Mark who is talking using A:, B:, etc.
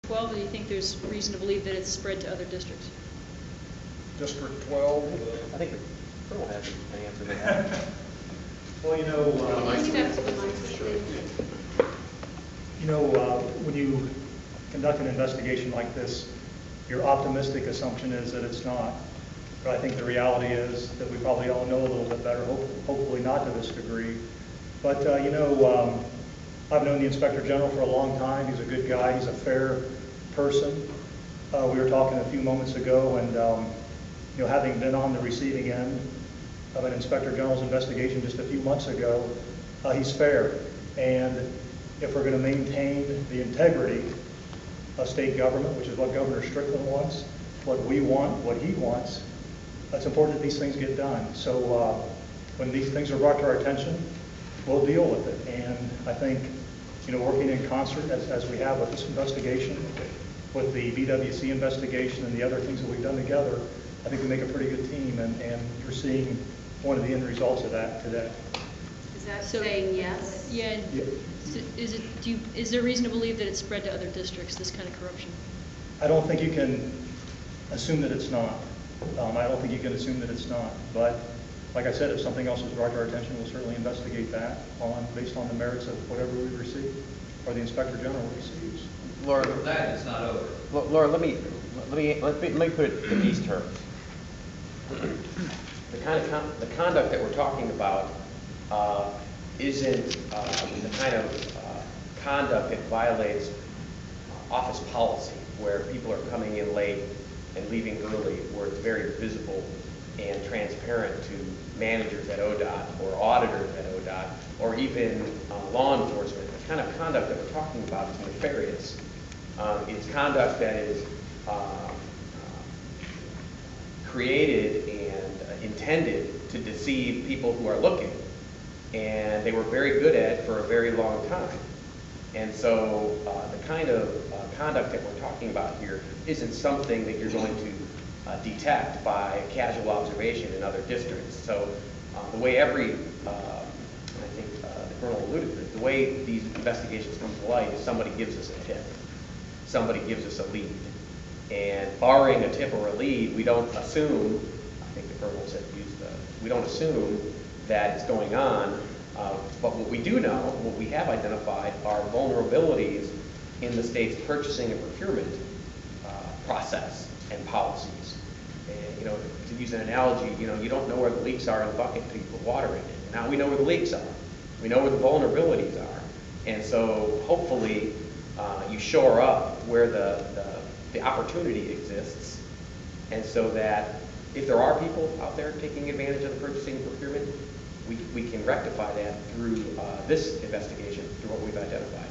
A: 12, or do you think there's reason to believe that it's spread to other districts?
B: District 12.
C: I think the Colonel has an answer to that.
D: Well, you know, when you conduct an investigation like this, your optimistic assumption is that it's not. But I think the reality is that we probably all know a little bit better, hopefully not to this degree. But, I've known the Inspector General for a long time. He's a good guy. He's a fair person. We were talking a few moments ago, and, having been on the receiving end of an Inspector General's investigation just a few months ago, he's fair. And if we're going to maintain the integrity of state government, which is what Governor Strickland wants, what we want, what he wants, it's important that these things get done. So when these things are brought to our attention, we'll deal with it. And I think, working in concert as we have with this investigation, with the BWC investigation and the other things that we've done together, I think we make a pretty good team, and you're seeing one of the end results of that today.
E: Is that saying yes?
A: Yeah. Is there reason to believe that it's spread to other districts, this kind of corruption?
D: I don't think you can assume that it's not. I don't think you can assume that it's not. But like I said, if something else is brought to our attention, we'll certainly investigate that based on the merits of whatever we receive, or the Inspector General receives.
C: Laura,
F: that is not over.
C: Laura, let me put it in these terms. The conduct that we're talking about isn't the kind of conduct that violates office policy, where people are coming in late and leaving early, where it's very visible and transparent to managers at ODOT or auditors at ODOT or even law enforcement. The kind of conduct that we're talking about is nefarious. It's conduct that is created and intended to deceive people who are looking, and they were very good at it for a very long time. And so the kind of conduct that we're talking about here isn't something that you're going to detect by casual observation in other districts. So the way I think the Colonel alluded to it, the way these investigations come to light is somebody gives us a tip. Somebody gives us a lead. And barring a tip or a lead, we don't assume, I think the Colonel said we don't assume that it's going on. But what we do know, what we have identified, are vulnerabilities in the state's purchasing and procurement process and policies. And, to use an analogy, you don't know where the leaks are in the bucket until you put water in it. Now we know where the leaks are. We know where the vulnerabilities are. And so hopefully you shore up where the opportunity exists, and so that if there are people out there taking advantage of the purchasing and procurement, we can rectify that through this investigation, through what we've identified.